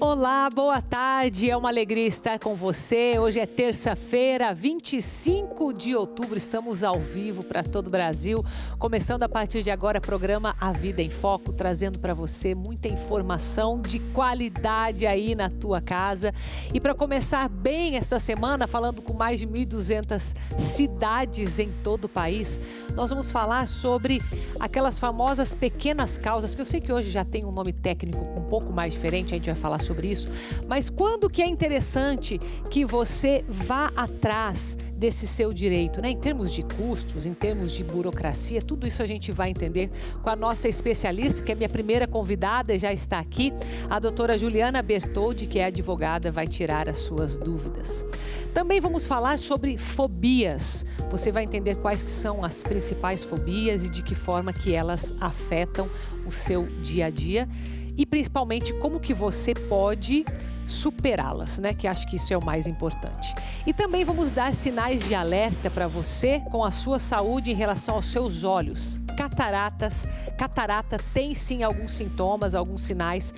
Olá, boa tarde, é uma alegria estar com você. Hoje é terça-feira, 25 de outubro, estamos ao vivo para todo o Brasil. Começando a partir de agora o programa A Vida em Foco, trazendo para você muita informação de qualidade aí na tua casa. E para começar bem essa semana, falando com mais de 1.200 cidades em todo o país, nós vamos falar sobre aquelas famosas pequenas causas, que eu sei que hoje já tem um nome técnico um pouco mais diferente, a gente vai falar sobre isso, mas quando que é interessante que você vá atrás desse seu direito, né? Em termos de custos, em termos de burocracia, tudo isso a gente vai entender com a nossa especialista, que é minha primeira convidada, já está aqui, a doutora Juliana Bertoldi, que é advogada, vai tirar as suas dúvidas. Também vamos falar sobre fobias. Você vai entender quais que são as principais fobias e de que forma que elas afetam o seu dia a dia. E principalmente como que você pode superá-las, né? Que acho que isso é o mais importante. E também vamos dar sinais de alerta para você com a sua saúde em relação aos seus olhos. Catarata tem sim alguns sintomas, alguns sinais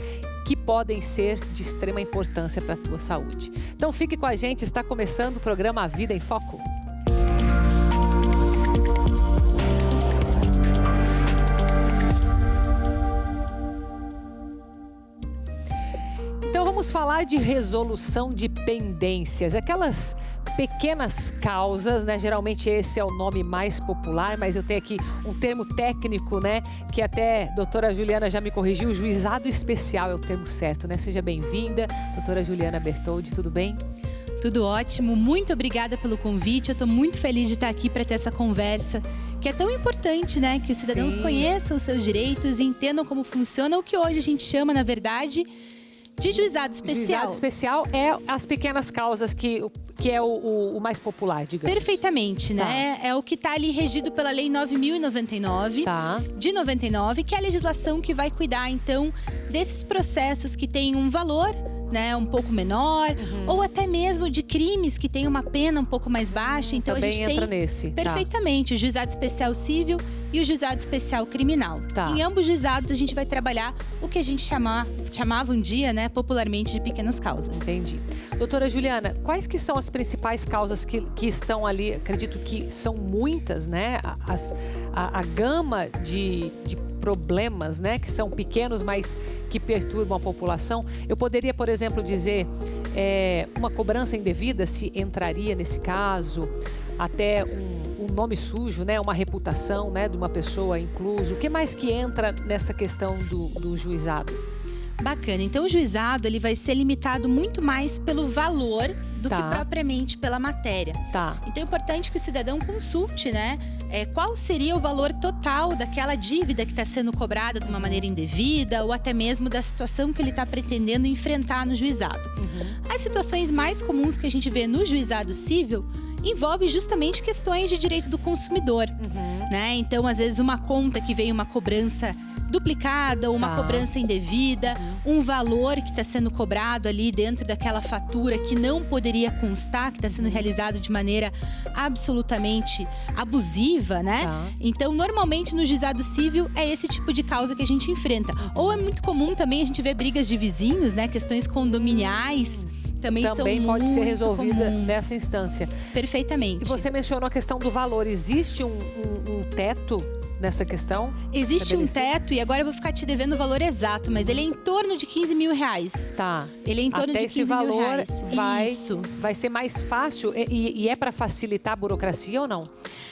que podem ser de extrema importância para a tua saúde. Então fique com a gente, está começando o programa A Vida em Foco. Então vamos falar de resolução de pendências, aquelas pequenas causas, né? Geralmente esse é o nome mais popular, mas eu tenho aqui um termo técnico, né? Que até a doutora Juliana já me corrigiu, juizado especial é o termo certo, né? Seja bem-vinda, doutora Juliana Bertoldi, tudo bem? Tudo ótimo, muito obrigada pelo convite, eu estou muito feliz de estar aqui para ter essa conversa, que é tão importante, né? Que os cidadãos conheçam os seus direitos e entendam como funciona o que hoje a gente chama, na verdade, de juizado especial. Juizado especial é as pequenas causas que é o mais popular, digamos. Perfeitamente, né? É o que está ali regido pela Lei 9.099, de 99, que é a legislação que vai cuidar, então, desses processos que têm um valor, né, um pouco menor, ou até mesmo de crimes que têm uma pena um pouco mais baixa. Então também a gente entra tem nesse. Perfeitamente, o juizado especial civil e o juizado especial criminal. Em ambos juizados a gente vai trabalhar o que a gente chamava um dia, né, popularmente de pequenas causas. Entendi. Doutora Juliana, quais que são as principais causas que estão ali? Acredito que são muitas, né? A gama de problemas, né? Que são pequenos, mas que perturbam a população. Eu poderia, por exemplo, dizer uma cobrança indevida, se entraria nesse caso, até um nome sujo, né? Uma reputação, né? De uma pessoa incluso. O que mais que entra nessa questão do juizado? Bacana. Então o juizado ele vai ser limitado muito mais pelo valor do que propriamente pela matéria. Então é importante que o cidadão consulte, né? Qual seria o valor total daquela dívida que está sendo cobrada de uma maneira indevida ou até mesmo da situação que ele está pretendendo enfrentar no juizado. As situações mais comuns que a gente vê no juizado civil envolve justamente questões de direito do consumidor, né? Então, às vezes, uma conta que veio uma cobrança duplicada ou uma cobrança indevida, um valor que está sendo cobrado ali dentro daquela fatura que não poderia constar, que está sendo realizado de maneira absolutamente abusiva, né? Então, normalmente no juizado civil é esse tipo de causa que a gente enfrenta. Ou é muito comum também a gente ver brigas de vizinhos, né? Questões condominiais. Também pode ser resolvida comuns. nessa instância. Perfeitamente. E você mencionou a questão do valor. Existe um teto nessa questão? Existe um teto, e agora eu vou ficar te devendo o valor exato, mas ele é em torno de 15 mil reais. Ele é em torno de 15 mil reais. Vai ser mais fácil e é para facilitar a burocracia ou não?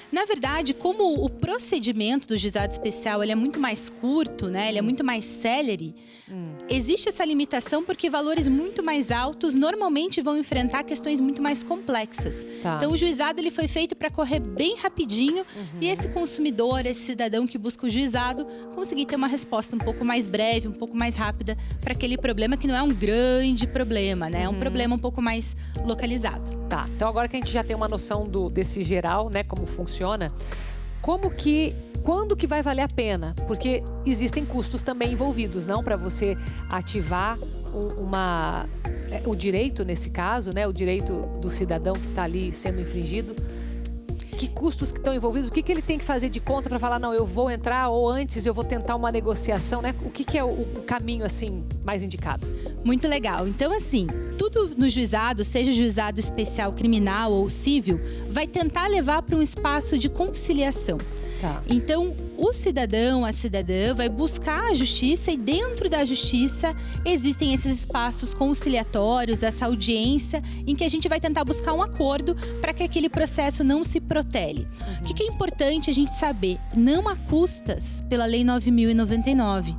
Na verdade, como o procedimento do juizado especial ele é muito mais curto, né? Ele é muito mais célere. Existe essa limitação porque valores muito mais altos normalmente vão enfrentar questões muito mais complexas. Então o juizado ele foi feito para correr bem rapidinho e esse consumidor, esse cidadão que busca o juizado, conseguir ter uma resposta um pouco mais breve, um pouco mais rápida para aquele problema que não é um grande problema, né? É um problema um pouco mais localizado. Então agora que a gente já tem uma noção desse geral, né? Como funciona, quando que vai valer a pena? Porque existem custos também envolvidos, não? Para você ativar o direito nesse caso, né? O direito do cidadão que está ali sendo infringido. que custos que estão envolvidos, o que ele tem que fazer de conta para falar, não, eu vou entrar ou antes eu vou tentar uma negociação, né? O que é o caminho, assim, mais indicado? Muito legal. Então, assim, tudo no juizado, seja juizado especial criminal ou civil, vai tentar levar para um espaço de conciliação. Tá. Então, o cidadão, a cidadã vai buscar a justiça e dentro da justiça existem esses espaços conciliatórios, essa audiência em que a gente vai tentar buscar um acordo para que aquele processo não se protele. O que é importante a gente saber? Não há custas pela Lei 9.099.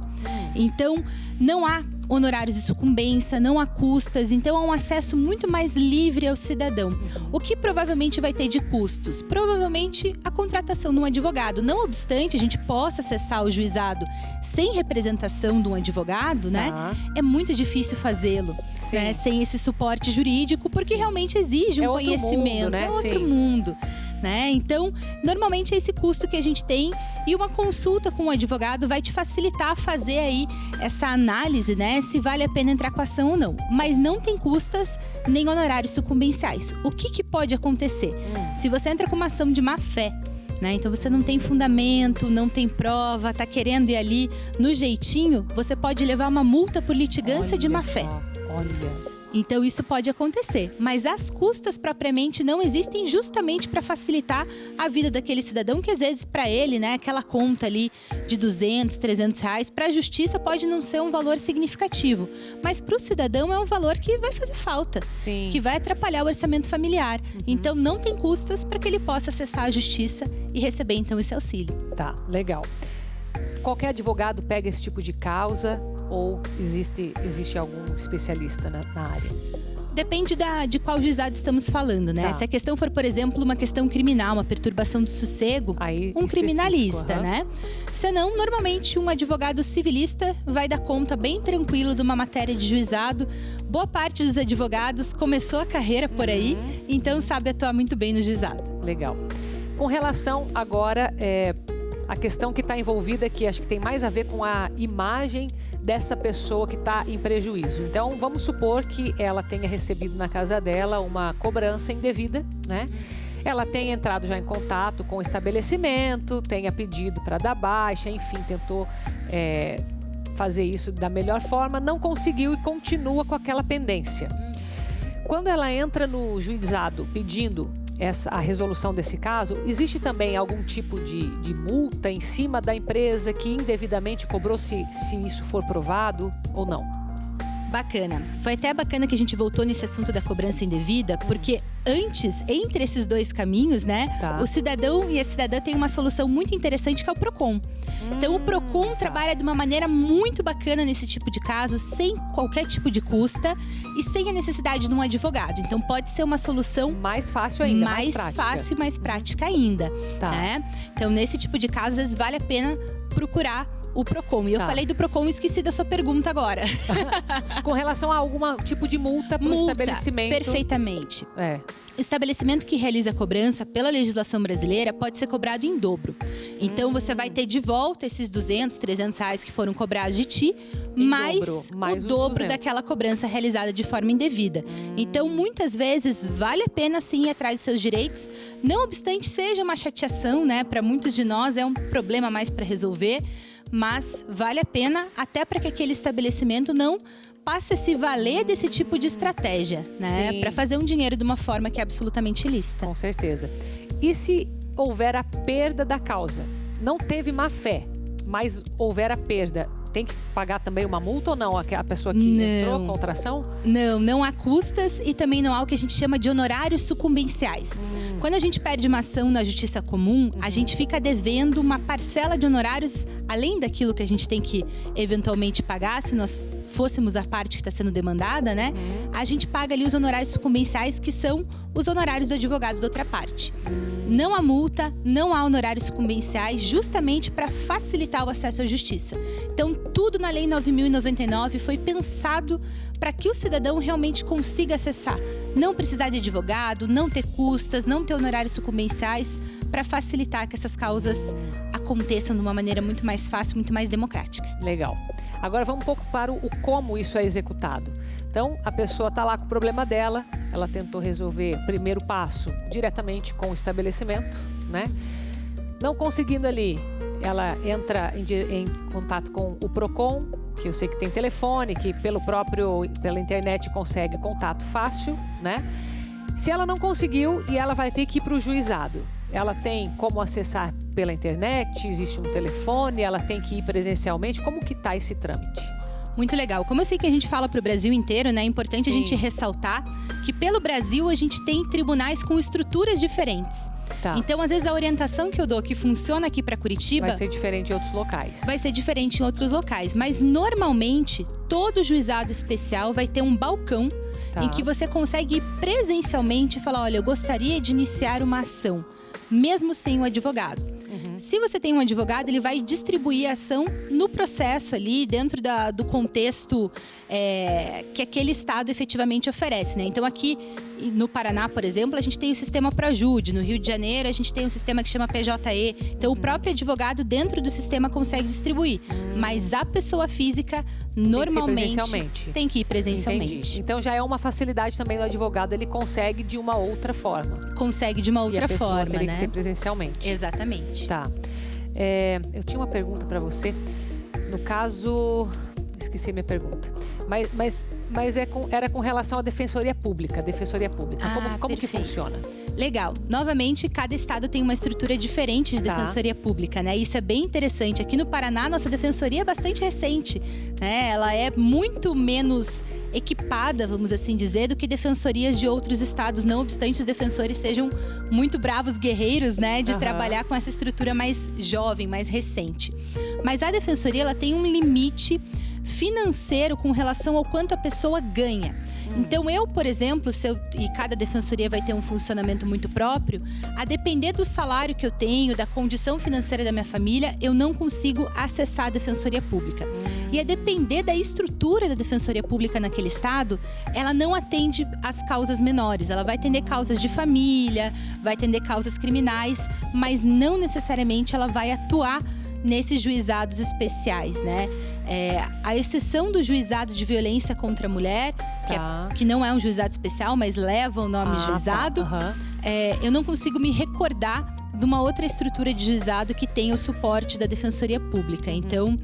Então, não há honorários de sucumbência, não há custas, então há um acesso muito mais livre ao cidadão. O que provavelmente vai ter de custos? Provavelmente a contratação de um advogado. Não obstante a gente possa acessar o juizado sem representação de um advogado, né? É muito difícil fazê-lo, né? Sem esse suporte jurídico, porque realmente exige um conhecimento, mundo, né? É outro mundo. Né? Então, normalmente é esse custo que a gente tem e uma consulta com o advogado vai te facilitar a fazer aí essa análise, né? Se vale a pena entrar com a ação ou não. Mas não tem custas nem honorários sucumbenciais. O que pode acontecer? Se você entra com uma ação de má fé, né? Então você não tem fundamento, não tem prova, tá querendo ir ali no jeitinho, você pode levar uma multa por litigância de má fé. Olha. Então isso pode acontecer, mas as custas propriamente não existem justamente para facilitar a vida daquele cidadão que às vezes para ele, né, aquela conta ali de 200, 300 reais, para a justiça pode não ser um valor significativo, mas para o cidadão é um valor que vai fazer falta, que vai atrapalhar o orçamento familiar. Então não tem custas para que ele possa acessar a justiça e receber então esse auxílio. Tá, legal. Qualquer advogado pega esse tipo de causa ou existe algum especialista na área? Depende de qual juizado estamos falando, né? Se a questão for, por exemplo, uma questão criminal, uma perturbação do sossego, aí, um criminalista, né? Senão, normalmente, um advogado civilista vai dar conta bem tranquilo de uma matéria de juizado. Boa parte dos advogados começou a carreira por aí, então sabe atuar muito bem no juizado. Legal. Com relação agora, a questão que está envolvida aqui, acho que tem mais a ver com a imagem dessa pessoa que está em prejuízo. Então, vamos supor que ela tenha recebido na casa dela uma cobrança indevida, né? Ela tenha entrado já em contato com o estabelecimento, tenha pedido para dar baixa, enfim, tentou fazer isso da melhor forma, não conseguiu e continua com aquela pendência. Quando ela entra no juizado pedindo a resolução desse caso, existe também algum tipo de multa em cima da empresa que indevidamente cobrou, se isso for provado ou não? Bacana. Foi até bacana que a gente voltou nesse assunto da cobrança indevida, porque antes, entre esses dois caminhos, né, o cidadão e a cidadã têm uma solução muito interessante que é o PROCON. Então, o PROCON trabalha de uma maneira muito bacana nesse tipo de caso, sem qualquer tipo de custa e sem a necessidade de um advogado. Então, pode ser uma solução mais fácil ainda, mais fácil e mais prática ainda. Né? Então, nesse tipo de casos, às vezes vale a pena procurar o PROCON. E eu falei do PROCON e esqueci da sua pergunta agora. Com relação a algum tipo de multa para o estabelecimento? Perfeitamente. O estabelecimento que realiza a cobrança pela legislação brasileira pode ser cobrado em dobro. Então, você vai ter de volta esses 200, 300 reais que foram cobrados de ti, mais o dobro daquela cobrança realizada de forma indevida. Então, muitas vezes, vale a pena sim ir atrás dos seus direitos. Não obstante seja uma chateação, né? Para muitos de nós é um problema mais para resolver. Mas vale a pena até para que aquele estabelecimento não passe a se valer desse tipo de estratégia, né? Para fazer um dinheiro de uma forma que é absolutamente ilícita. Com certeza. E se houver a perda da causa? Não teve má fé, mas houver a perda, tem que pagar também uma multa ou não? A pessoa que entrou com a ação? Não há custas e também não há o que a gente chama de honorários sucumbenciais. Quando a gente perde uma ação na justiça comum, a gente fica devendo uma parcela de honorários, além daquilo que a gente tem que eventualmente pagar, se nós fôssemos a parte que está sendo demandada, né? A gente paga ali os honorários sucumbenciais, que são os honorários do advogado da outra parte. Não há multa, não há honorários sucumbenciais, justamente para facilitar o acesso à justiça. Então, tudo na Lei 9.099 foi pensado para que o cidadão realmente consiga acessar não precisar de advogado, não ter custas, não ter honorários sucumbenciais, para facilitar que essas causas aconteçam de uma maneira muito mais fácil, muito mais democrática. Legal. Agora vamos um pouco para o como isso é executado. Então, a pessoa está lá com o problema dela, ela tentou resolver o primeiro passo diretamente com o estabelecimento, né? Não conseguindo ali, ela entra em contato com o PROCON, que eu sei que tem telefone, que pela internet consegue contato fácil, né? Se ela não conseguiu, e ela vai ter que ir para o juizado. Ela tem como acessar pela internet, existe um telefone, ela tem que ir presencialmente. Como que está esse trâmite? Muito legal. Como eu sei que a gente fala para o Brasil inteiro, né? É importante a gente ressaltar que pelo Brasil a gente tem tribunais com estruturas diferentes. Tá. Então, às vezes, a orientação que eu dou que funciona aqui para Curitiba... vai ser diferente em outros locais. Vai ser diferente em outros locais. Mas, normalmente, todo juizado especial vai ter um balcão em que você consegue ir presencialmente e falar, olha, eu gostaria de iniciar uma ação, mesmo sem um advogado. Se você tem um advogado, ele vai distribuir a ação no processo ali, dentro do contexto que aquele estado efetivamente oferece, né? Então, aqui no Paraná, por exemplo, a gente tem o sistema Projude. No Rio de Janeiro, a gente tem um sistema que chama PJE. Então, o próprio advogado, dentro do sistema, consegue distribuir. Mas a pessoa física, normalmente, tem que ir presencialmente. Entendi. Então, já é uma facilidade também do advogado, ele consegue de uma outra forma. Consegue de uma outra forma, né? Teria que ser presencialmente. Exatamente. Tá. Eu tinha uma pergunta para você. No caso... esqueci minha pergunta. Mas era com relação à Defensoria Pública. Como que funciona? Legal. Novamente, cada estado tem uma estrutura diferente de Defensoria Pública, né? Isso é bem interessante. Aqui no Paraná, nossa Defensoria é bastante recente, né? Ela é muito menos equipada, vamos assim dizer, do que defensorias de outros estados. Não obstante, os defensores sejam muito bravos guerreiros, né? De trabalhar com essa estrutura mais jovem, mais recente. Mas a Defensoria, ela tem um limite financeiro com relação ao quanto a pessoa ganha. Então, eu, por exemplo, e cada defensoria vai ter um funcionamento muito próprio, a depender do salário que eu tenho, da condição financeira da minha família, eu não consigo acessar a Defensoria Pública. E a depender da estrutura da Defensoria Pública naquele estado, ela não atende às causas menores. Ela vai atender causas de família, vai atender causas criminais, mas não necessariamente ela vai atuar nesses juizados especiais, né? A exceção do juizado de violência contra a mulher, que não é um juizado especial, mas leva o nome juizado, eu não consigo me recordar de uma outra estrutura de juizado que tenha o suporte da Defensoria Pública. Então,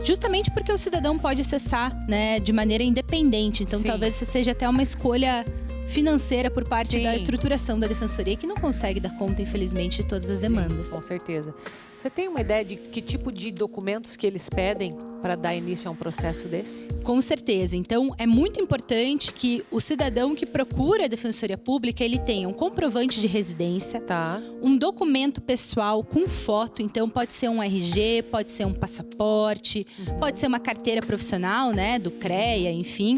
justamente porque o cidadão pode acessar, né, de maneira independente. Então, talvez seja até uma escolha financeira por parte da estruturação da Defensoria, que não consegue dar conta, infelizmente, de todas as demandas. Com certeza. Você tem uma ideia de que tipo de documentos que eles pedem para dar início a um processo desse? Com certeza. Então, é muito importante que o cidadão que procura a Defensoria Pública, ele tenha um comprovante de residência, um documento pessoal com foto. Então, pode ser um RG, pode ser um passaporte, pode ser uma carteira profissional, né, do CREA, enfim,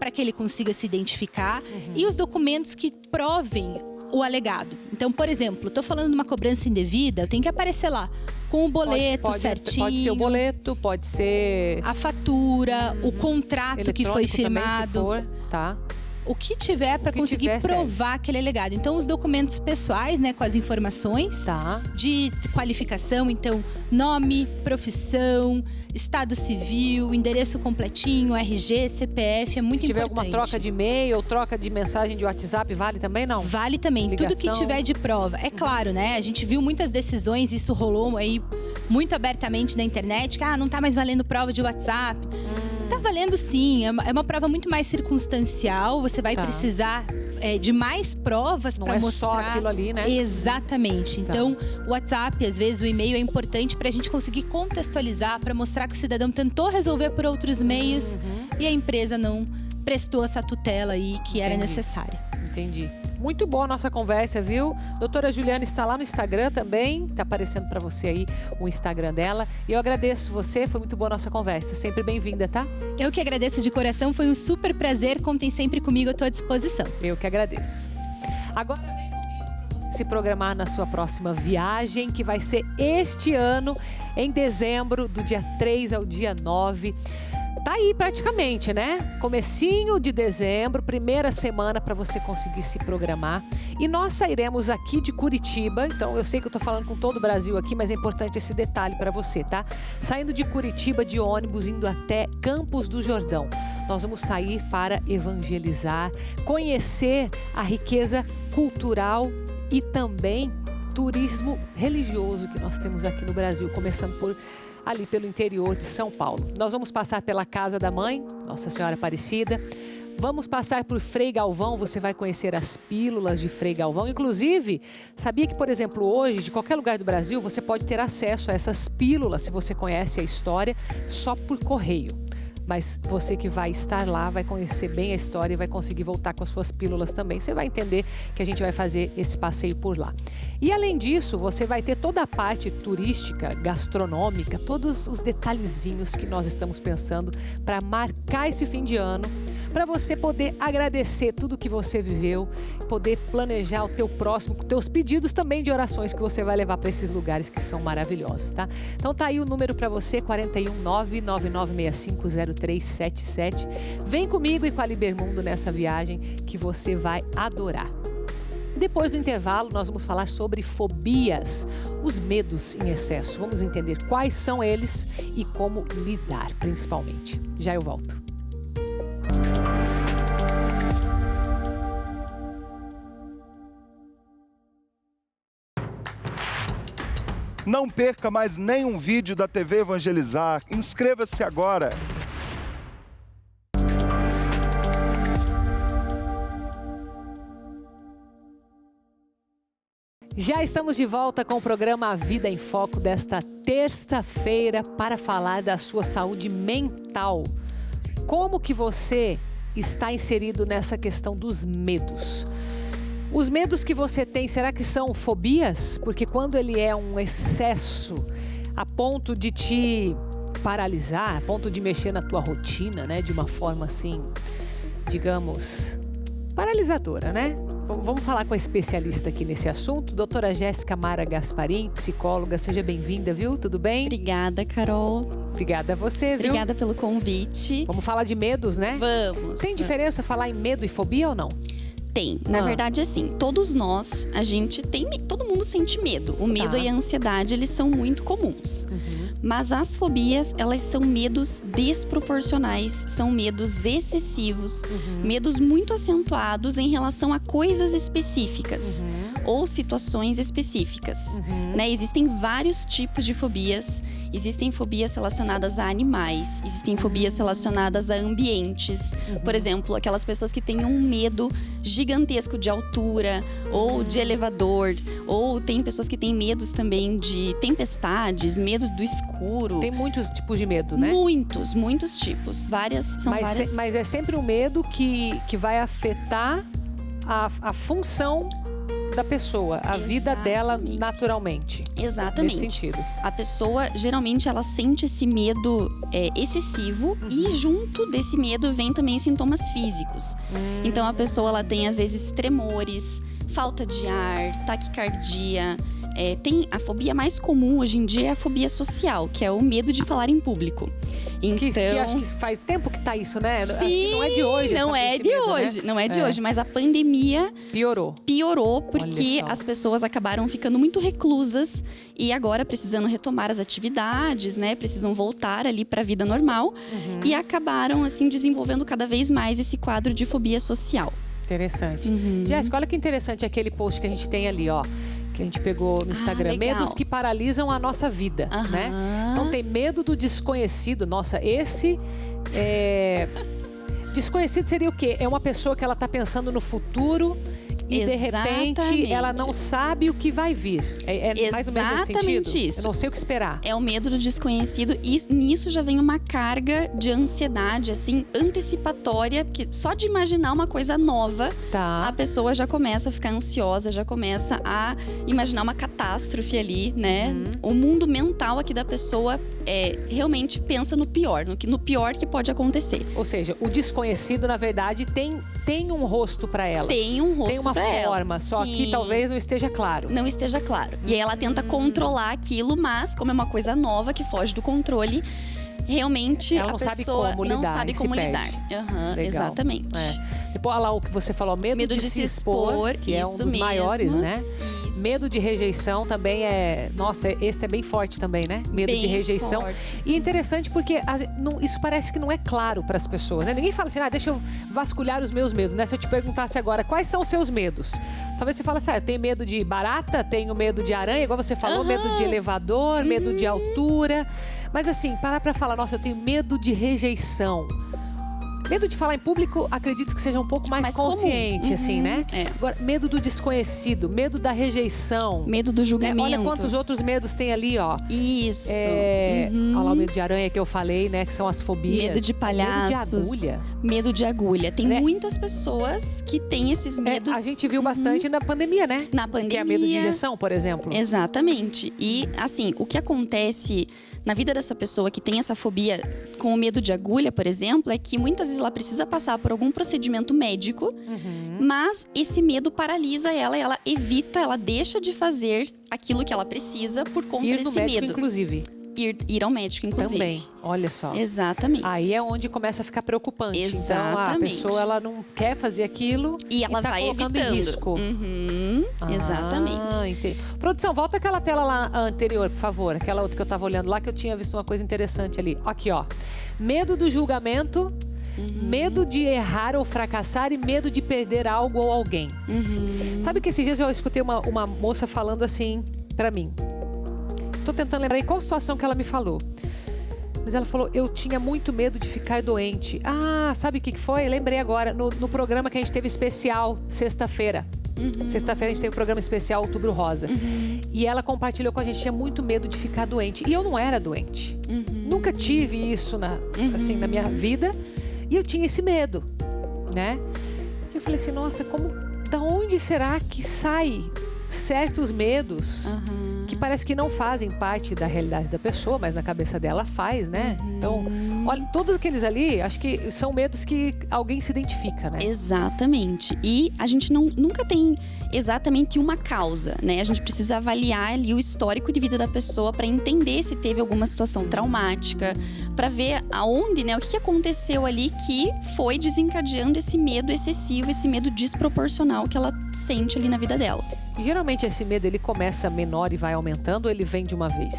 para que ele consiga se identificar. E os documentos que provem o alegado. Então, por exemplo, estou falando de uma cobrança indevida, eu tenho que aparecer lá com o boleto certinho. Pode ser o boleto, pode ser a fatura, o contrato que foi firmado. Também, se for, O que tiver para conseguir provar aquele alegado. Então, os documentos pessoais, né, com as informações de qualificação. Então, nome, profissão, estado civil, endereço completinho, RG, CPF, é muito importante. Se tiver alguma troca de e-mail ou troca de mensagem de WhatsApp, vale também, não? Vale também. Ligação. Tudo que tiver de prova. É claro, né? A gente viu muitas decisões, isso rolou aí muito abertamente na internet, que não tá mais valendo prova de WhatsApp. Tá valendo sim, é uma prova muito mais circunstancial, você vai precisar de mais provas para mostrar. Não é só aquilo ali, né? Exatamente. Então, o WhatsApp, às vezes o e-mail é importante para a gente conseguir contextualizar, para mostrar que o cidadão tentou resolver por outros meios e a empresa não prestou essa tutela aí que era necessária. Entendi. Muito boa a nossa conversa, viu? Doutora Juliana está lá no Instagram também, tá aparecendo para você aí o Instagram dela. E eu agradeço você, foi muito boa a nossa conversa. Sempre bem-vinda, tá? Eu que agradeço de coração, foi um super prazer. Contem sempre comigo, eu tô à disposição. Eu que agradeço. Agora vem comigo para você se programar na sua próxima viagem, que vai ser este ano, em dezembro, do dia 3 ao dia 9. Tá aí praticamente, né? Comecinho de dezembro, primeira semana para você conseguir se programar. E nós sairemos aqui de Curitiba, então eu sei que eu tô falando com todo o Brasil aqui, mas é importante esse detalhe para você, tá? Saindo de Curitiba de ônibus, indo até Campos do Jordão. Nós vamos sair para evangelizar, conhecer a riqueza cultural e também turismo religioso que nós temos aqui no Brasil, começando por ali pelo interior de São Paulo. Nós vamos passar pela Casa da Mãe, Nossa Senhora Aparecida. Vamos passar por Frei Galvão, você vai conhecer as pílulas de Frei Galvão. Inclusive, sabia que, por exemplo, hoje, de qualquer lugar do Brasil, você pode ter acesso a essas pílulas, se você conhece a história, só por correio. Mas você que vai estar lá vai conhecer bem a história e vai conseguir voltar com as suas pílulas também. Você vai entender que a gente vai fazer esse passeio por lá. E além disso, você vai ter toda a parte turística, gastronômica, todos os detalhezinhos que nós estamos pensando para marcar esse fim de ano, para você poder agradecer tudo que você viveu, poder planejar o teu próximo, teus pedidos também de orações que você vai levar para esses lugares que são maravilhosos, tá? Então tá aí o número para você, 419-9965-0377. Vem comigo e com a Libermundo nessa viagem que você vai adorar. Depois do intervalo, nós vamos falar sobre fobias, os medos em excesso. Vamos entender quais são eles e como lidar, principalmente. Já eu volto. Não perca mais nenhum vídeo da TV Evangelizar. Inscreva-se agora. Já estamos de volta com o programa A Vida em Foco desta terça-feira para falar da sua saúde mental. Como que você está inserido nessa questão dos medos? Os medos que você tem, será que são fobias? Porque quando ele é um excesso a ponto de te paralisar, a ponto de mexer na tua rotina, né? De uma forma assim, digamos, paralisadora, né? Vamos falar com a especialista aqui nesse assunto, doutora Jéssica Mara Gasparim, psicóloga. Seja bem-vinda, viu? Tudo bem? Obrigada, Carol. Obrigada a você, viu? Obrigada pelo convite. Vamos falar de medos, né? Vamos. Tem diferença falar em medo e fobia ou não? Tem. Na verdade, assim, todos nós, todo mundo sente medo. O medo e a ansiedade, eles são muito comuns. Mas as fobias, elas são medos desproporcionais, são medos excessivos, medos muito acentuados em relação a coisas específicas ou situações específicas. Né? Existem vários tipos de fobias. Existem fobias relacionadas a animais, existem fobias relacionadas a ambientes. Por exemplo, aquelas pessoas que têm um medo gigantesco de altura ou de elevador. Ou tem pessoas que têm medos também de tempestades, medo do escuro. Tem muitos tipos de medo, né? Muitos tipos. Várias. Mas é sempre um medo que vai afetar a função da pessoa, a vida dela naturalmente. Exatamente. Nesse sentido. A pessoa, geralmente, ela sente esse medo excessivo e junto desse medo vem também sintomas físicos. Então, a pessoa, ela tem, às vezes, tremores, falta de ar, taquicardia. Tem a fobia mais comum hoje em dia é a fobia social, que é o medo de falar em público. Então, que acho que faz tempo que tá isso, né? Sim, acho que não é de hoje. Não é de hoje, né? Não é de hoje, mas a pandemia piorou porque as pessoas acabaram ficando muito reclusas e agora precisando retomar as atividades, né? Precisam voltar ali para a vida normal e acabaram assim desenvolvendo cada vez mais esse quadro de fobia social. Interessante. Jéssica, olha que interessante aquele post que a gente tem ali, ó. Que a gente pegou no Instagram, medos que paralisam a nossa vida, né? Então tem medo do desconhecido. Nossa, esse desconhecido seria o quê? É uma pessoa que ela tá pensando no futuro e de repente ela não sabe o que vai vir. É mais ou menos nesse sentido? Isso. Eu não sei o que esperar. É o medo do desconhecido e nisso já vem uma carga de ansiedade, assim, antecipatória, porque só de imaginar uma coisa nova, a pessoa já começa a ficar ansiosa, já começa a imaginar uma catástrofe ali, né? O mundo mental aqui da pessoa realmente pensa no pior, no pior que pode acontecer. Ou seja, o desconhecido, na verdade, tem um rosto para ela. Tem um rosto. Tem uma forma, só que talvez não esteja claro. Não esteja claro. E aí ela tenta controlar aquilo, mas como é uma coisa nova que foge do controle, realmente ela não a pessoa sabe como lidar, não sabe como lidar. Exatamente. Depois, olha lá o que você falou, medo de se expor, que é um dos maiores, né? Isso. Medo de rejeição também é... Nossa, esse é bem forte também, né? Medo bem de rejeição. Forte. E é interessante porque isso parece que não é claro para as pessoas, né? Ninguém fala assim, deixa eu vasculhar os meus medos, né? Se eu te perguntasse agora, quais são os seus medos? Talvez você fale assim, eu tenho medo de barata, tenho medo de aranha, igual você falou, medo de elevador, medo de altura. Mas assim, parar pra falar, nossa, eu tenho medo de rejeição. Medo de falar em público, acredito que seja um pouco mais consciente, assim, né? Agora, medo do desconhecido, medo da rejeição. Medo do julgamento. Olha quantos outros medos tem ali, ó. Isso. Olha lá o medo de aranha que eu falei, né? Que são as fobias. Medo de palhaços. Medo de agulha. Medo de agulha. Tem muitas pessoas que têm esses medos. A gente viu bastante na pandemia, né? Na pandemia. Que é medo de injeção, por exemplo. Exatamente. E, assim, o que acontece na vida dessa pessoa que tem essa fobia com o medo de agulha, por exemplo, é que muitas vezes ela precisa passar por algum procedimento médico, mas esse medo paralisa ela, ela evita, ela deixa de fazer aquilo que ela precisa por conta desse medo. Ir no médico, inclusive. Ir ao médico, inclusive. Também, olha só. Exatamente. Aí é onde começa a ficar preocupante. Exatamente. Então, a pessoa, ela não quer fazer aquilo e ela tá vai colocando evitando. Em risco. Exatamente. Entendi. Produção, volta aquela tela lá anterior, por favor. Aquela outra que eu tava olhando lá, que eu tinha visto uma coisa interessante ali. Aqui, ó. Medo do julgamento, medo de errar ou fracassar e medo de perder algo ou alguém. Sabe que esses dias eu escutei uma moça falando assim pra mim. Tô tentando lembrar em qual situação que ela me falou. Mas ela falou, eu tinha muito medo de ficar doente. Ah, sabe o que foi? Lembrei agora, no programa que a gente teve especial, sexta-feira. Sexta-feira a gente teve um programa especial Outubro Rosa. E ela compartilhou com a gente, tinha muito medo de ficar doente. E eu não era doente. Nunca tive isso assim, na minha vida. E eu tinha esse medo, né? E eu falei assim, nossa, da onde será que sai certos medos que parece que não fazem parte da realidade da pessoa, mas na cabeça dela faz, né? Então, olha, todos aqueles ali, acho que são medos que alguém se identifica, né? Exatamente. E a gente nunca tem exatamente uma causa, né? A gente precisa avaliar ali o histórico de vida da pessoa para entender se teve alguma situação traumática, para ver aonde, né? O que aconteceu ali que foi desencadeando esse medo excessivo, esse medo desproporcional que ela sente ali na vida dela. E geralmente esse medo, ele começa menor e vai aumentando ou ele vem de uma vez?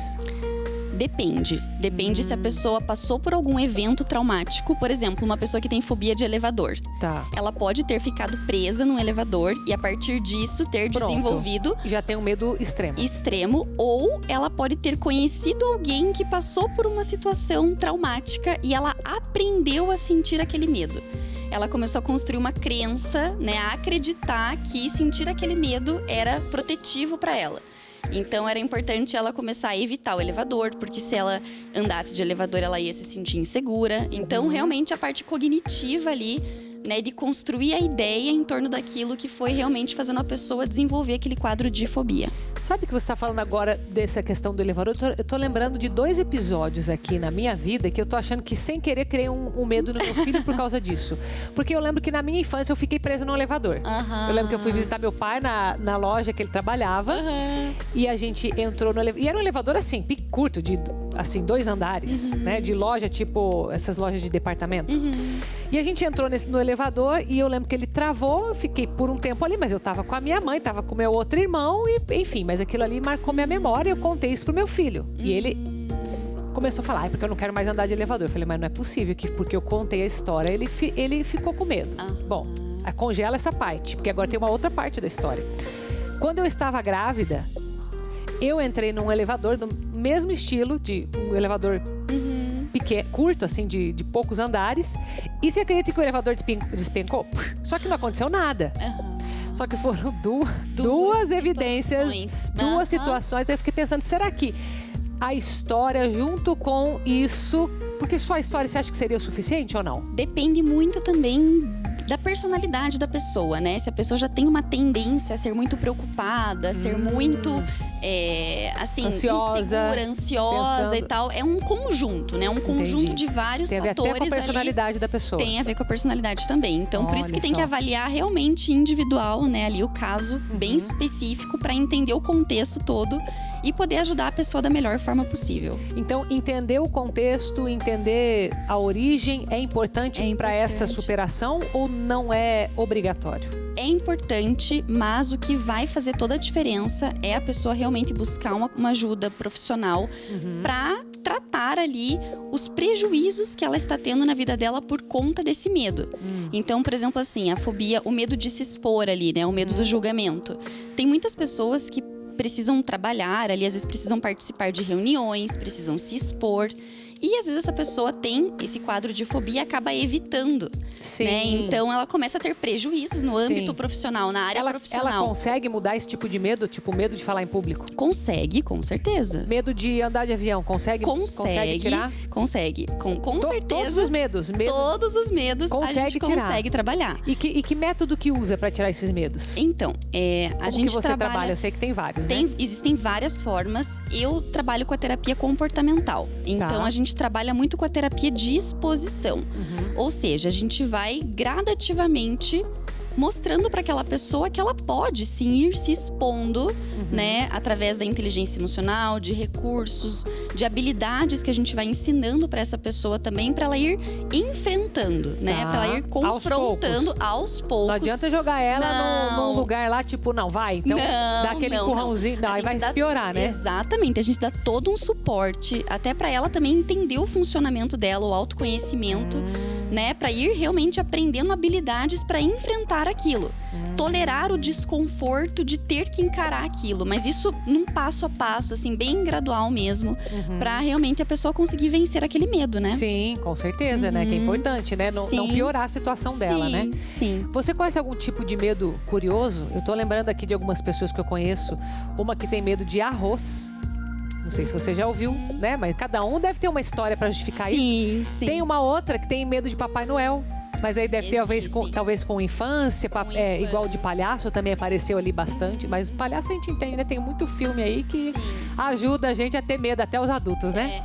Depende. Depende se a pessoa passou por algum evento traumático. Por exemplo, uma pessoa que tem fobia de elevador. Tá. Ela pode ter ficado presa num elevador e a partir disso ter desenvolvido... Já tem um medo extremo. Extremo. Ou ela pode ter conhecido alguém que passou por uma situação traumática e ela aprendeu a sentir aquele medo. Ela começou a construir uma crença, né? A acreditar que sentir aquele medo era protetivo para ela. Então, era importante ela começar a evitar o elevador, porque se ela andasse de elevador, ela ia se sentir insegura. Então, realmente, a parte cognitiva ali, né, de construir a ideia em torno daquilo que foi realmente fazendo a pessoa desenvolver aquele quadro de fobia. Sabe que você está falando agora dessa questão do elevador? Eu tô lembrando de 2 episódios aqui na minha vida que eu tô achando que sem querer criei um medo no meu filho por causa disso. Porque eu lembro que na minha infância eu fiquei presa no elevador. Eu lembro que eu fui visitar meu pai na loja que ele trabalhava e a gente entrou no elevador. E era um elevador assim, curto, de assim, 2 andares, né? De loja, tipo essas lojas de departamento. E a gente entrou no elevador e eu lembro que ele travou, eu fiquei por um tempo ali, mas eu tava com a minha mãe, tava com o meu outro irmão e enfim, mas aquilo ali marcou minha memória e eu contei isso pro meu filho. E ele começou a falar, porque eu não quero mais andar de elevador. Eu falei, mas não é possível, que porque eu contei a história, ele ficou com medo. Bom, congela essa parte, porque agora tem uma outra parte da história. Quando eu estava grávida, eu entrei num elevador do mesmo estilo, de um elevador pequeno, curto, assim, de poucos andares. E você acredita que o elevador despencou? Só que não aconteceu nada. Só que foram duas evidências, duas situações. Aí eu fiquei pensando, será que a história junto com isso... Porque só a história você acha que seria o suficiente ou não? Depende muito também da personalidade da pessoa, né? Se a pessoa já tem uma tendência a ser muito preocupada, a ser muito, assim, ansiosa, insegura, ansiosa pensando... e tal. É um conjunto, né? Um conjunto de vários tem fatores. Tem a ver até com a personalidade ali, da pessoa. Tem a ver com a personalidade também. Então, por isso que tem que avaliar realmente individual, né? Ali o caso bem específico para entender o contexto todo e poder ajudar a pessoa da melhor forma possível. Então, entender o contexto, entender a origem é importante para essa superação ou não é obrigatório? É importante, mas o que vai fazer toda a diferença é a pessoa realmente buscar uma ajuda profissional para tratar ali os prejuízos que ela está tendo na vida dela por conta desse medo. Então, por exemplo, assim, a fobia, o medo de se expor ali, né? O medo do julgamento. Tem muitas pessoas que precisam trabalhar ali, às vezes precisam participar de reuniões, precisam se expor. E às vezes essa pessoa tem esse quadro de fobia e acaba evitando, né? Então ela começa a ter prejuízos no âmbito profissional, na área profissional. Ela consegue mudar esse tipo de medo? Tipo, medo de falar em público? Consegue, com certeza. Medo de andar de avião, consegue tirar? Consegue, com certeza. Todos os medos? Todos os medos a gente consegue trabalhar. E que método que usa para tirar esses medos? Então, a gente que você trabalha? Eu sei que tem vários, né? Existem várias formas. Eu trabalho com a terapia comportamental. Então, a gente trabalha muito com a terapia de exposição. Ou seja, a gente vai gradativamente mostrando para aquela pessoa que ela pode sim ir se expondo, né, através da inteligência emocional, de recursos, de habilidades que a gente vai ensinando para essa pessoa também, para ela ir enfrentando, né, para ela ir confrontando aos poucos. Não adianta jogar ela num lugar lá, tipo, não, vai, então dá aquele empurrãozinho, aí vai piorar, né? Exatamente, a gente dá todo um suporte, até para ela também entender o funcionamento dela, o autoconhecimento, né, para ir realmente aprendendo habilidades para enfrentar aquilo. Tolerar o desconforto de ter que encarar aquilo, mas isso num passo a passo, assim, bem gradual mesmo, pra realmente a pessoa conseguir vencer aquele medo, né? Sim, com certeza, né? Que é importante, né? Não piorar a situação dela, né? Sim. Você conhece algum tipo de medo curioso? Eu tô lembrando aqui de algumas pessoas que eu conheço, uma que tem medo de arroz. Não sei se você já ouviu, né? Mas cada um deve ter uma história pra justificar isso. Sim. Tem uma outra que tem medo de Papai Noel. Mas aí deve ter talvez com infância, igual de palhaço também apareceu ali bastante. Mas palhaço a gente entende, né? Tem muito filme aí que ajuda a gente a ter medo, até os adultos, né?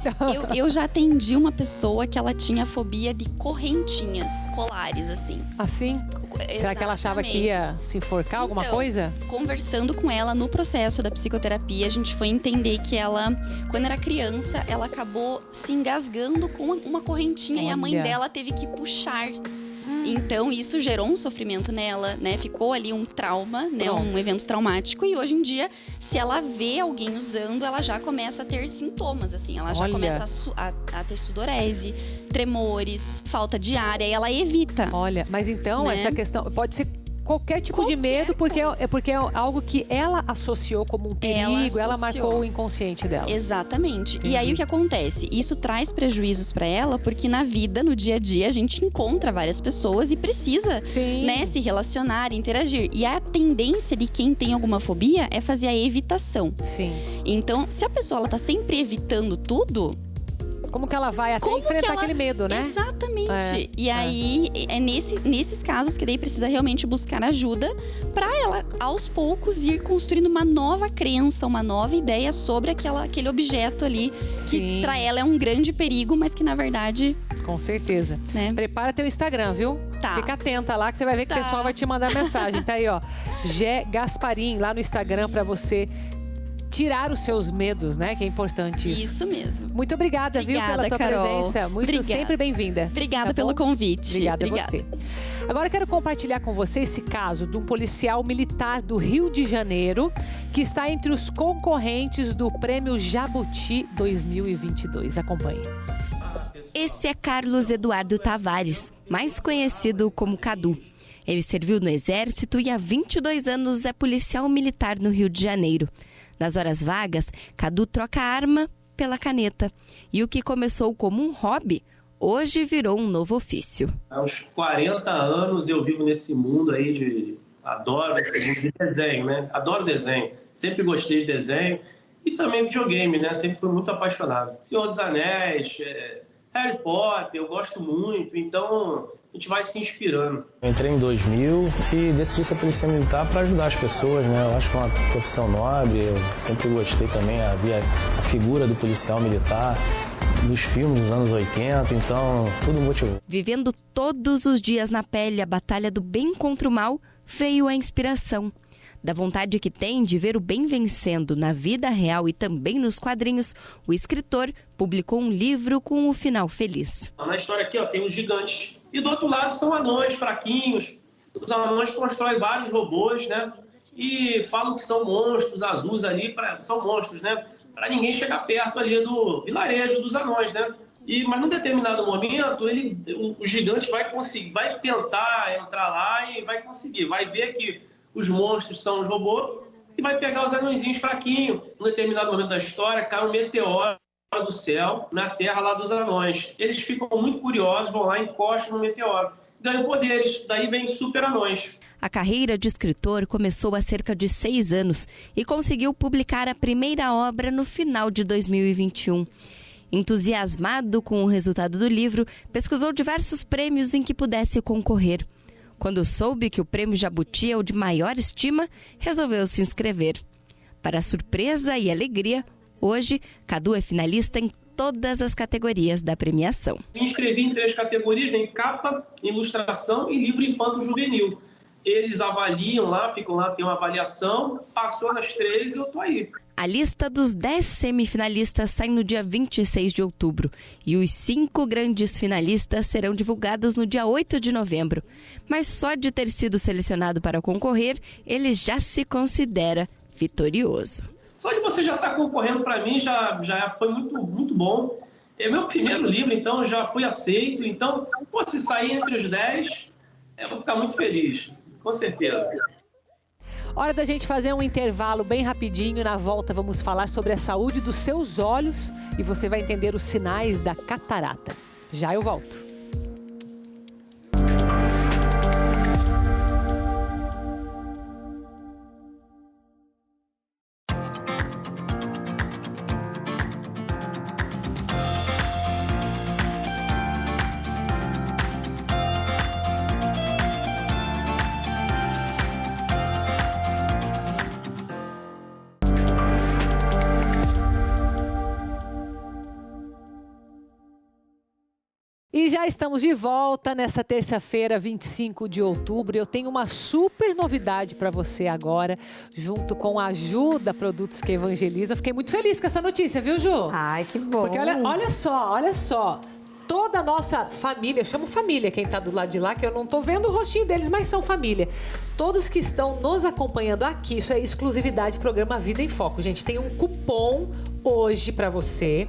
Eu já atendi uma pessoa que ela tinha fobia de correntinhas colares, assim. Assim? Será que ela achava que ia se enforcar, alguma coisa? Conversando com ela no processo da psicoterapia, a gente foi entender que ela, quando era criança, ela acabou se engasgando com uma correntinha. Olha. E a mãe dela teve que puxar. Então, isso gerou um sofrimento nela, né? Ficou ali um trauma, né? Um evento traumático. E hoje em dia, se ela vê alguém usando, ela já começa a ter sintomas, assim. Ela já começa a ter sudorese, tremores, falta de ar. E ela evita. Olha, mas então, essa questão pode ser qualquer tipo de medo, porque é algo que ela associou como um perigo, ela marcou o inconsciente dela. Exatamente. E aí o que acontece? Isso traz prejuízos para ela, porque na vida, no dia a dia, a gente encontra várias pessoas e precisa, né, se relacionar, interagir. E a tendência de quem tem alguma fobia é fazer a evitação. Sim. Então, se a pessoa ela tá sempre evitando tudo, como que ela vai até enfrentar aquele medo, né? Exatamente. E aí, é nesses casos que daí precisa realmente buscar ajuda pra ela, aos poucos, ir construindo uma nova crença, uma nova ideia sobre aquele objeto ali, que pra ela é um grande perigo, mas que na verdade... Com certeza. Né? Prepara teu Instagram, viu? Fica atenta lá que você vai ver que o pessoal vai te mandar mensagem. Tá aí, ó. Gé Gasparim, lá no Instagram, pra você tirar os seus medos, né? Que é importante isso. Isso mesmo. Muito obrigada, viu, pela tua presença. Sempre bem-vinda. Obrigada pelo convite. Obrigada a você. Agora eu quero compartilhar com você esse caso de um policial militar do Rio de Janeiro que está entre os concorrentes do Prêmio Jabuti 2022. Acompanhe. Esse é Carlos Eduardo Tavares, mais conhecido como Cadu. Ele serviu no Exército e há 22 anos é policial militar no Rio de Janeiro. Nas horas vagas, Cadu troca a arma pela caneta. E o que começou como um hobby, hoje virou um novo ofício. Há uns 40 anos eu vivo nesse mundo aí adoro esse mundo de desenho, né? Adoro desenho. Sempre gostei de desenho e também videogame, né? Sempre fui muito apaixonado. Senhor dos Anéis, Harry Potter, eu gosto muito, então a gente vai se inspirando. Eu entrei em 2000 e decidi ser policial militar para ajudar as pessoas, né? Eu acho que é uma profissão nobre, eu sempre gostei também, havia a figura do policial militar nos filmes dos anos 80, então tudo motivou. Vivendo todos os dias na pele a batalha do bem contra o mal, veio a inspiração. Da vontade que tem de ver o bem vencendo na vida real e também nos quadrinhos, o escritor publicou um livro com um final feliz. Na história aqui, tem os gigantes. E do outro lado são anões fraquinhos. Os anões constroem vários robôs, né? E falam que são monstros azuis ali, são monstros, né? Para ninguém chegar perto ali do vilarejo dos anões, né? Mas num determinado momento, o gigante vai tentar entrar lá e vai conseguir. Vai ver que os monstros são os robôs e vai pegar os anõezinhos fraquinhos. Num determinado momento da história, cai um meteoro do céu na terra lá dos anões. Eles ficam muito curiosos, vão lá, encostam no meteoro. Ganham poderes, daí vem super anões. A carreira de escritor começou há cerca de 6 anos e conseguiu publicar a primeira obra no final de 2021. Entusiasmado com o resultado do livro, pesquisou diversos prêmios em que pudesse concorrer. Quando soube que o prêmio Jabuti é o de maior estima, resolveu se inscrever. Para surpresa e alegria, hoje, Cadu é finalista em todas as categorias da premiação. Me inscrevi em 3 categorias, em capa, ilustração e livro infanto-juvenil. Eles avaliam lá, ficam lá, tem uma avaliação, passou nas 3 e eu tô aí. A lista dos 10 semifinalistas sai no dia 26 de outubro e os 5 grandes finalistas serão divulgados no dia 8 de novembro. Mas só de ter sido selecionado para concorrer, ele já se considera vitorioso. Só de você já estar concorrendo, para mim, já foi muito bom. É meu primeiro livro, então já fui aceito. Então, se sair entre os 10, eu vou ficar muito feliz, com certeza. Hora da gente fazer um intervalo bem rapidinho. Na volta vamos falar sobre a saúde dos seus olhos e você vai entender os sinais da catarata. Já eu volto. E já estamos de volta nessa terça-feira, 25 de outubro. Eu tenho uma super novidade para você agora, junto com a Ju da Produtos que Evangeliza. Fiquei muito feliz com essa notícia, viu, Ju? Ai, que bom. Porque olha só. Toda a nossa família, eu chamo família quem está do lado de lá, que eu não estou vendo o rostinho deles, mas são família. Todos que estão nos acompanhando aqui, isso é exclusividade do programa Vida em Foco. Gente, tem um cupom hoje para você.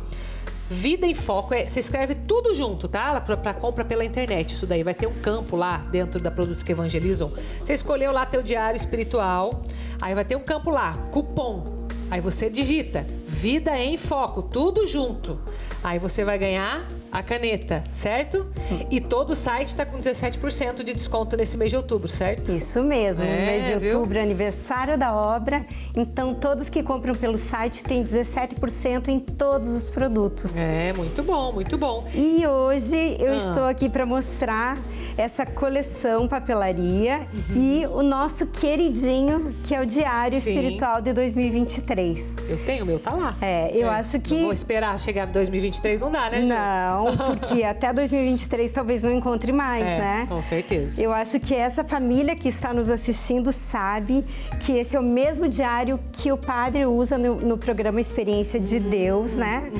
Vida em Foco, você escreve tudo junto, tá? Para compra pela internet, isso daí. Vai ter um campo lá dentro da Produtos que Evangelizam. Você escolheu lá teu diário espiritual, aí vai ter um campo lá, cupom. Aí você digita Vida em Foco, tudo junto. Aí você vai ganhar a caneta, certo? E todo o site está com 17% de desconto nesse mês de outubro, certo? Isso mesmo, mês de outubro, aniversário da obra. Então, todos que compram pelo site têm 17% em todos os produtos. Muito bom, muito bom. E hoje eu estou aqui para mostrar essa coleção papelaria e o nosso queridinho, que é o Diário Espiritual de 2023. Eu tenho, o meu tá lá. Eu acho que... Não vou esperar chegar em 2023, não dá, né, Ju? Não, porque até 2023 talvez não encontre mais, né? Com certeza. Eu acho que essa família que está nos assistindo sabe que esse é o mesmo diário que o padre usa no programa Experiência de Deus, né?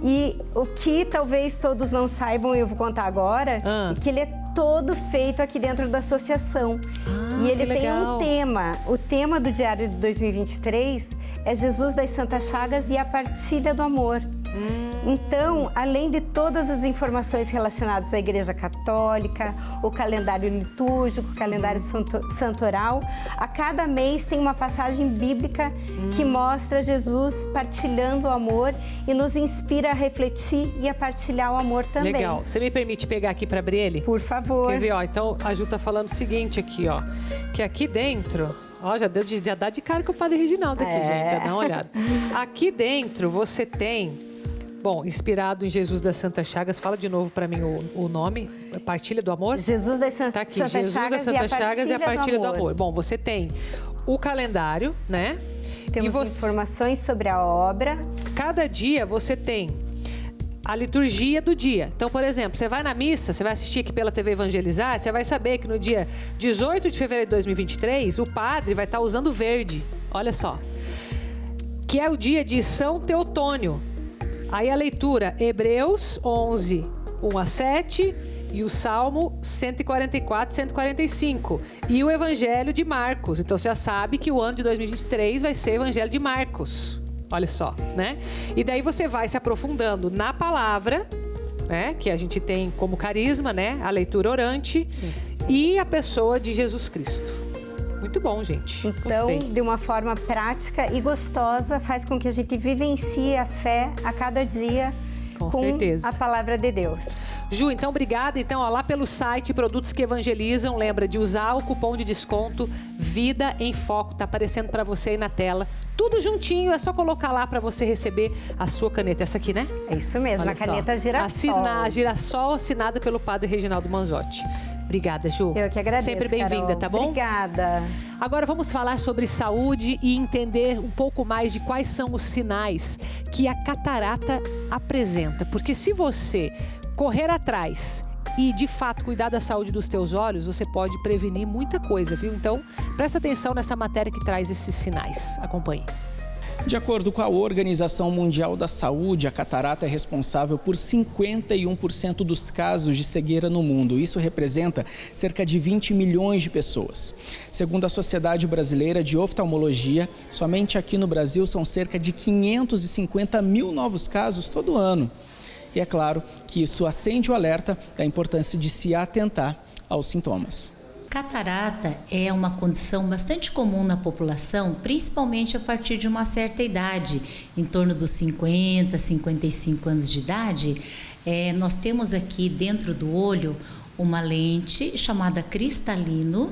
E o que talvez todos não saibam, eu vou contar agora, é que ele é todo feito aqui dentro da associação. E ele tem um tema. O tema do Diário de 2023 é Jesus das Santas Chagas e a partilha do amor. Então, além de todas as informações relacionadas à Igreja Católica, o calendário litúrgico, o calendário santoral, a cada mês tem uma passagem bíblica que mostra Jesus partilhando o amor e nos inspira a refletir e a partilhar o amor também. Legal. Você me permite pegar aqui para abrir ele? Por favor. Quer ver, Então, a Ju tá falando o seguinte aqui, que aqui dentro... já dá de cara com o Padre Reginaldo aqui, gente. Já dá uma olhada. Aqui dentro você tem... Bom, inspirado em Jesus das Santas Chagas. Fala de novo para mim o nome. Partilha do Amor? Jesus das Santas Chagas, Jesus das Santas Chagas e a Partilha do Amor. Bom, você tem o calendário, né? Temos informações sobre a obra. Cada dia você tem a liturgia do dia. Então, por exemplo, você vai na missa, você vai assistir aqui pela TV Evangelizar, você vai saber que no dia 18 de fevereiro de 2023, o padre vai estar usando verde. Olha só. Que é o dia de São Teotônio. Aí a leitura, Hebreus 11, 1 a 7... e o Salmo 144, 145. E o Evangelho de Marcos. Então, você já sabe que o ano de 2023 vai ser o Evangelho de Marcos. Olha só, né? E daí você vai se aprofundando na palavra, né? Que a gente tem como carisma, né? A leitura orante. Isso. E a pessoa de Jesus Cristo. Muito bom, gente. Então, gostei. De uma forma prática e gostosa, faz com que a gente vivencie a fé a cada dia com certeza. A palavra de Deus. Ju, então obrigada. Então, ó, lá pelo site Produtos que Evangelizam, lembra de usar o cupom de desconto Vida em Foco, tá aparecendo para você aí na tela. Tudo juntinho, é só colocar lá para você receber a sua caneta. Essa aqui, né? É isso mesmo, olha a caneta Girassol. A Girassol, assinada pelo padre Reginaldo Manzotti. Obrigada, Ju. Eu que agradeço, sempre bem-vinda, tá bom? Obrigada. Agora vamos falar sobre saúde e entender um pouco mais de quais são os sinais que a catarata apresenta. Porque se você correr atrás e, de fato, cuidar da saúde dos teus olhos, você pode prevenir muita coisa, viu? Então, presta atenção nessa matéria que traz esses sinais. Acompanhe. De acordo com a Organização Mundial da Saúde, a catarata é responsável por 51% dos casos de cegueira no mundo. Isso representa cerca de 20 milhões de pessoas. Segundo a Sociedade Brasileira de Oftalmologia, somente aqui no Brasil são cerca de 550 mil novos casos todo ano. E é claro que isso acende o alerta da importância de se atentar aos sintomas. Catarata é uma condição bastante comum na população, principalmente a partir de uma certa idade, em torno dos 50, 55 anos de idade. Nós temos aqui dentro do olho uma lente chamada cristalino,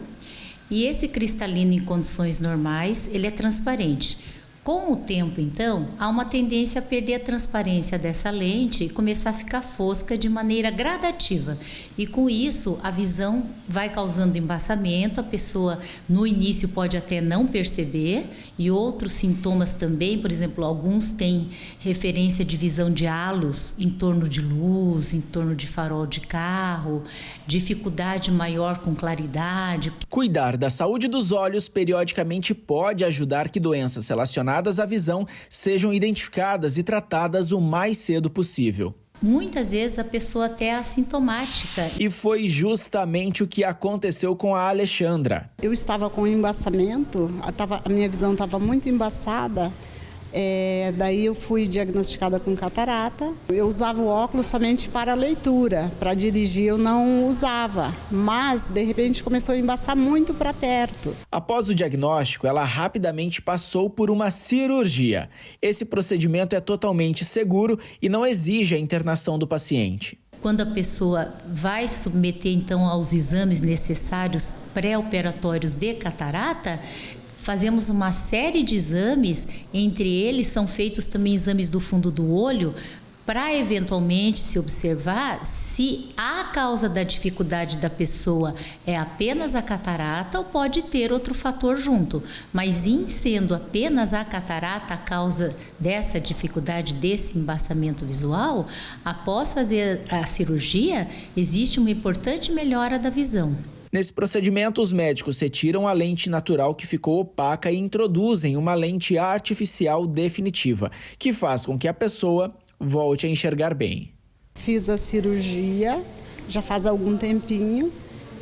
e esse cristalino em condições normais, ele é transparente. Com o tempo, então, há uma tendência a perder a transparência dessa lente e começar a ficar fosca de maneira gradativa. E com isso, a visão vai causando embaçamento, a pessoa no início pode até não perceber, e outros sintomas também, por exemplo, alguns têm referência de visão de halos em torno de luz, em torno de farol de carro, dificuldade maior com claridade. Cuidar da saúde dos olhos periodicamente pode ajudar que doenças relacionadas à visão sejam identificadas e tratadas o mais cedo possível. Muitas vezes a pessoa até é assintomática. E foi justamente o que aconteceu com a Alexandra. Eu estava com embaçamento, a minha visão estava muito embaçada. Daí eu fui diagnosticada com catarata. Eu usava o óculos somente para leitura, para dirigir eu não usava, mas de repente começou a embaçar muito para perto. Após o diagnóstico, ela rapidamente passou por uma cirurgia. Esse procedimento é totalmente seguro e não exige a internação do paciente. Quando a pessoa vai submeter então aos exames necessários pré-operatórios de catarata, fazemos uma série de exames, entre eles são feitos também exames do fundo do olho, para eventualmente se observar se a causa da dificuldade da pessoa é apenas a catarata ou pode ter outro fator junto. Mas em sendo apenas a catarata a causa dessa dificuldade, desse embaçamento visual, após fazer a cirurgia, existe uma importante melhora da visão. Nesse procedimento, os médicos retiram a lente natural que ficou opaca e introduzem uma lente artificial definitiva, que faz com que a pessoa volte a enxergar bem. Fiz a cirurgia já faz algum tempinho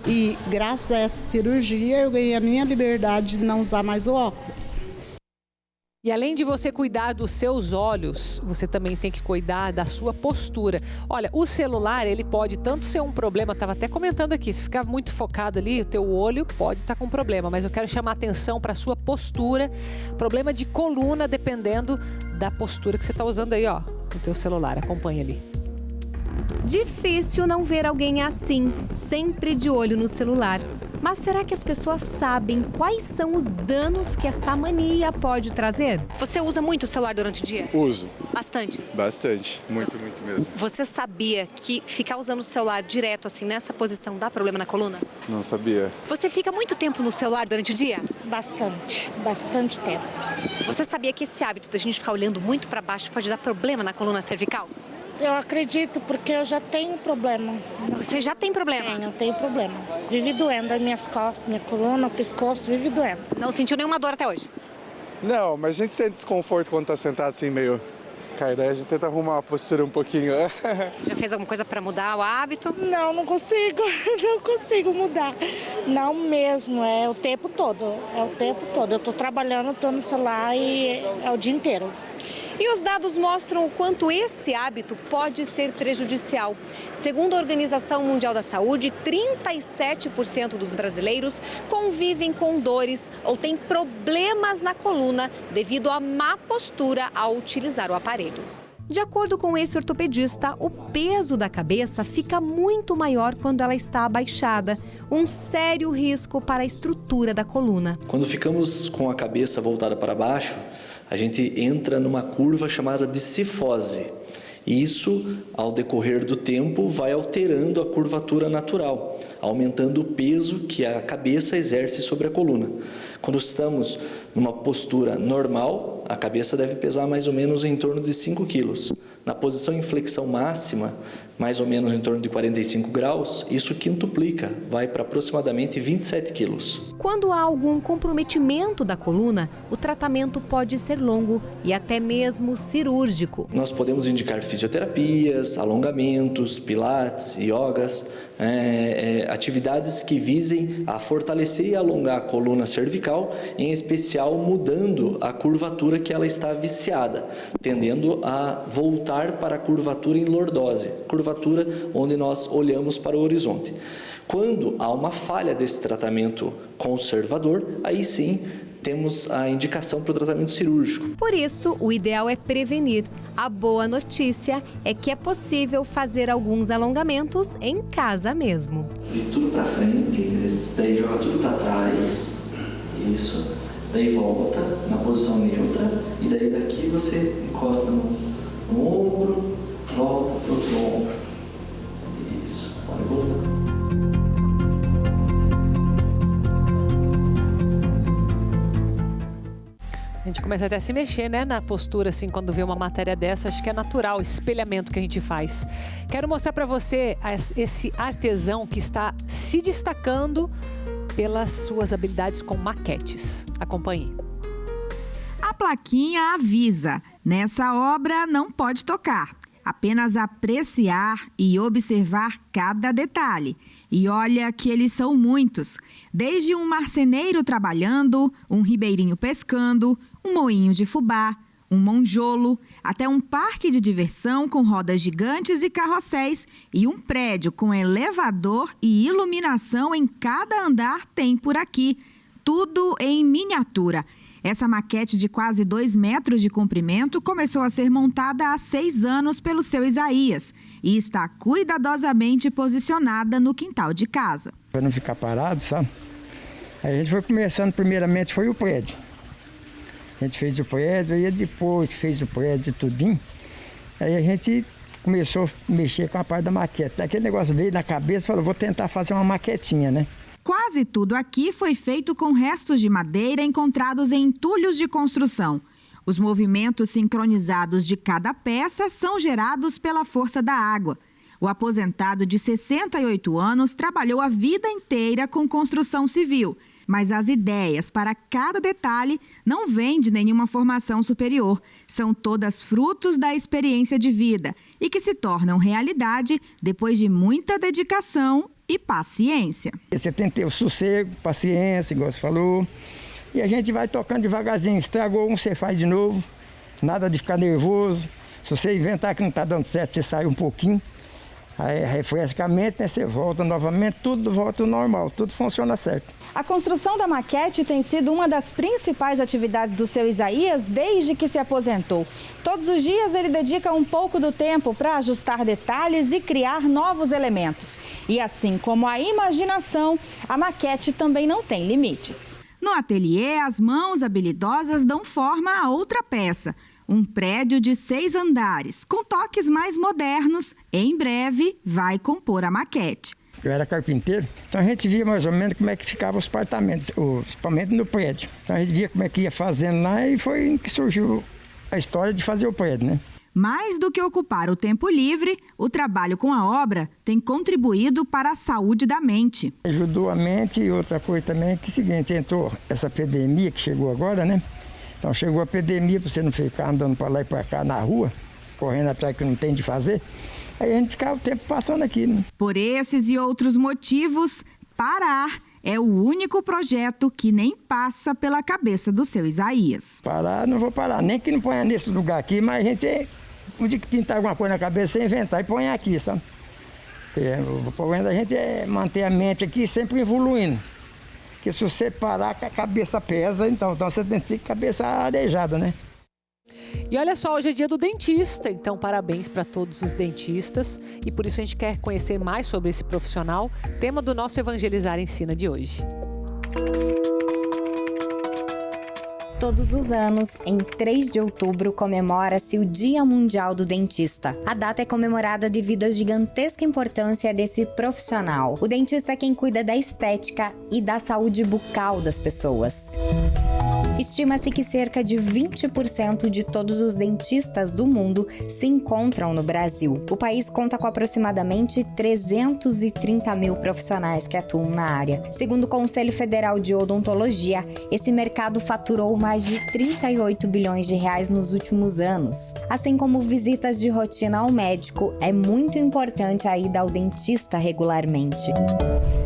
e, graças a essa cirurgia, eu ganhei a minha liberdade de não usar mais o óculos. E além de você cuidar dos seus olhos, você também tem que cuidar da sua postura. Olha, o celular, ele pode tanto ser um problema, estava até comentando aqui, se ficar muito focado ali, o teu olho pode estar com problema, mas eu quero chamar a atenção para a sua postura, problema de coluna, dependendo da postura que você está usando aí, ó, no teu celular. Acompanha ali. Difícil não ver alguém assim, sempre de olho no celular. Mas será que as pessoas sabem quais são os danos que essa mania pode trazer? Você usa muito o celular durante o dia? Uso. Bastante? Bastante, muito mesmo. Você sabia que ficar usando o celular direto, assim, nessa posição, dá problema na coluna? Não sabia. Você fica muito tempo no celular durante o dia? Bastante tempo. Você sabia que esse hábito da gente ficar olhando muito para baixo pode dar problema na coluna cervical? Eu acredito, porque eu já tenho problema. Você já tem problema? Eu tenho problema. Vive doendo as minhas costas, minha coluna, o pescoço, vive doendo. Não sentiu nenhuma dor até hoje? Não, mas a gente sente desconforto quando tá sentado assim meio caído. Aí a gente tenta arrumar a postura um pouquinho. Já fez alguma coisa para mudar o hábito? Não consigo. Não consigo mudar. Não mesmo, é o tempo todo. É o tempo todo. Eu tô trabalhando, tô no celular e é o dia inteiro. E os dados mostram o quanto esse hábito pode ser prejudicial. Segundo a Organização Mundial da Saúde, 37% dos brasileiros convivem com dores ou têm problemas na coluna devido à má postura ao utilizar o aparelho. De acordo com esse ortopedista, o peso da cabeça fica muito maior quando ela está abaixada, um sério risco para a estrutura da coluna. Quando ficamos com a cabeça voltada para baixo, a gente entra numa curva chamada de cifose. E isso, ao decorrer do tempo, vai alterando a curvatura natural, aumentando o peso que a cabeça exerce sobre a coluna. Quando estamos numa postura normal, a cabeça deve pesar mais ou menos em torno de 5 quilos. Na posição em flexão máxima, mais ou menos em torno de 45 graus, isso quintuplica, vai para aproximadamente 27 quilos. Quando há algum comprometimento da coluna, o tratamento pode ser longo e até mesmo cirúrgico. Nós podemos indicar fisioterapias, alongamentos, pilates, yogas, atividades que visem a fortalecer e alongar a coluna cervical, em especial mudando a curvatura que ela está viciada, tendendo a voltar para a curvatura em lordose, curvatura onde nós olhamos para o horizonte. Quando há uma falha desse tratamento conservador, aí sim temos a indicação para o tratamento cirúrgico. Por isso, o ideal é prevenir. A boa notícia é que é possível fazer alguns alongamentos em casa mesmo. Vira tudo para frente, daí joga tudo para trás, isso. Daí volta na posição neutra e daí daqui você encosta no ombro, volta para o outro ombro. Isso, pode voltar. A gente começa até a se mexer, né, na postura, assim, quando vê uma matéria dessa. Acho que é natural, o espelhamento que a gente faz. Quero mostrar para você esse artesão que está se destacando pelas suas habilidades com maquetes. Acompanhe. A plaquinha avisa: nessa obra não pode tocar, apenas apreciar e observar cada detalhe. E olha que eles são muitos, desde um marceneiro trabalhando, um ribeirinho pescando, um moinho de fubá, um monjolo, até um parque de diversão com rodas gigantes e carrosséis e um prédio com elevador e iluminação em cada andar tem por aqui. Tudo em miniatura. Essa maquete de quase 2 metros de comprimento começou a ser montada há 6 anos pelo seu Isaías e está cuidadosamente posicionada no quintal de casa. Para não ficar parado, sabe? Aí a gente foi começando, primeiramente foi o prédio. A gente fez o prédio, aí depois fez o prédio tudinho. Aí a gente começou a mexer com a parte da maquete. Aquele negócio veio na cabeça e falou, vou tentar fazer uma maquetinha, né? Quase tudo aqui foi feito com restos de madeira encontrados em entulhos de construção. Os movimentos sincronizados de cada peça são gerados pela força da água. O aposentado de 68 anos trabalhou a vida inteira com construção civil, mas as ideias para cada detalhe não vêm de nenhuma formação superior. São todas frutos da experiência de vida e que se tornam realidade depois de muita dedicação e paciência. Você tem que ter o sossego, paciência, igual você falou, e a gente vai tocando devagarzinho. Estragou um, você faz de novo, nada de ficar nervoso. Se você inventar que não está dando certo, você sai um pouquinho, aí refresca a mente, né? Você volta novamente, tudo volta ao normal, tudo funciona certo. A construção da maquete tem sido uma das principais atividades do seu Isaías desde que se aposentou. Todos os dias ele dedica um pouco do tempo para ajustar detalhes e criar novos elementos. E assim como a imaginação, a maquete também não tem limites. No ateliê, as mãos habilidosas dão forma a outra peça. Um prédio de 6 andares, com toques mais modernos, em breve vai compor a maquete. Eu era carpinteiro, então a gente via mais ou menos como é que ficavam os apartamentos no prédio. Então a gente via como é que ia fazendo lá e foi que surgiu a história de fazer o prédio, né? Mais do que ocupar o tempo livre, o trabalho com a obra tem contribuído para a saúde da mente. Ajudou a mente e outra coisa também é que é o seguinte, entrou essa epidemia que chegou agora, né? Então chegou a epidemia para você não ficar andando para lá e para cá na rua, correndo atrás que não tem de fazer. Aí a gente ficava o tempo passando aqui, né? Por esses e outros motivos, Parar é o único projeto que nem passa pela cabeça do seu Isaías. Parar, não vou parar, nem que não ponha nesse lugar aqui, mas a gente, um dia que pintar alguma coisa na cabeça, inventar e põe aqui, sabe? O problema da gente é manter a mente aqui sempre evoluindo. Porque se você parar, a cabeça pesa, então você tem que ter cabeça arejada, né? E olha só, hoje é dia do dentista, então parabéns para todos os dentistas. E por isso a gente quer conhecer mais sobre esse profissional, tema do nosso Evangelizar Ensina de hoje. Todos os anos, em 3 de outubro, comemora-se o Dia Mundial do Dentista. A data é comemorada devido à gigantesca importância desse profissional. O dentista é quem cuida da estética e da saúde bucal das pessoas. Estima-se que cerca de 20% de todos os dentistas do mundo se encontram no Brasil. O país conta com aproximadamente 330 mil profissionais que atuam na área. Segundo o Conselho Federal de Odontologia, esse mercado faturou mais de 38 bilhões de reais nos últimos anos. Assim como visitas de rotina ao médico, é muito importante a ida ao dentista regularmente.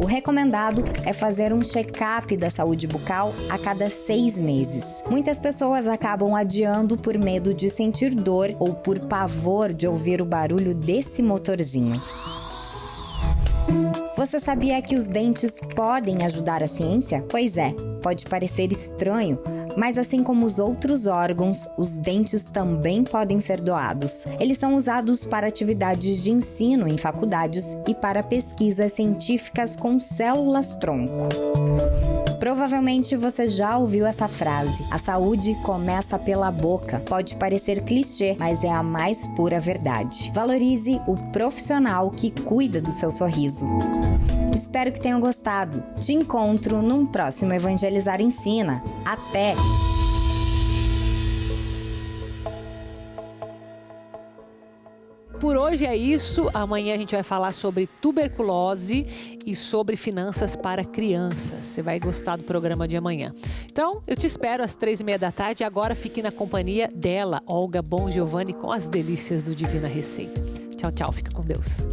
O recomendado é fazer um check-up da saúde bucal a cada 6 meses. Muitas pessoas acabam adiando por medo de sentir dor ou por pavor de ouvir o barulho desse motorzinho. Você sabia que os dentes podem ajudar a ciência? Pois é, pode parecer estranho, mas assim como os outros órgãos, os dentes também podem ser doados. Eles são usados para atividades de ensino em faculdades e para pesquisas científicas com células-tronco. Provavelmente você já ouviu essa frase: a saúde começa pela boca. Pode parecer clichê, mas é a mais pura verdade. Valorize o profissional que cuida do seu sorriso. Espero que tenham gostado. Te encontro num próximo Evangelizar Ensina. Até! Por hoje é isso. Amanhã a gente vai falar sobre tuberculose e sobre finanças para crianças. Você vai gostar do programa de amanhã. Então, eu te espero às 3h30 da tarde. Agora fique na companhia dela, Olga Bongiovanni, com as delícias do Divina Receita. Tchau, tchau. Fica com Deus.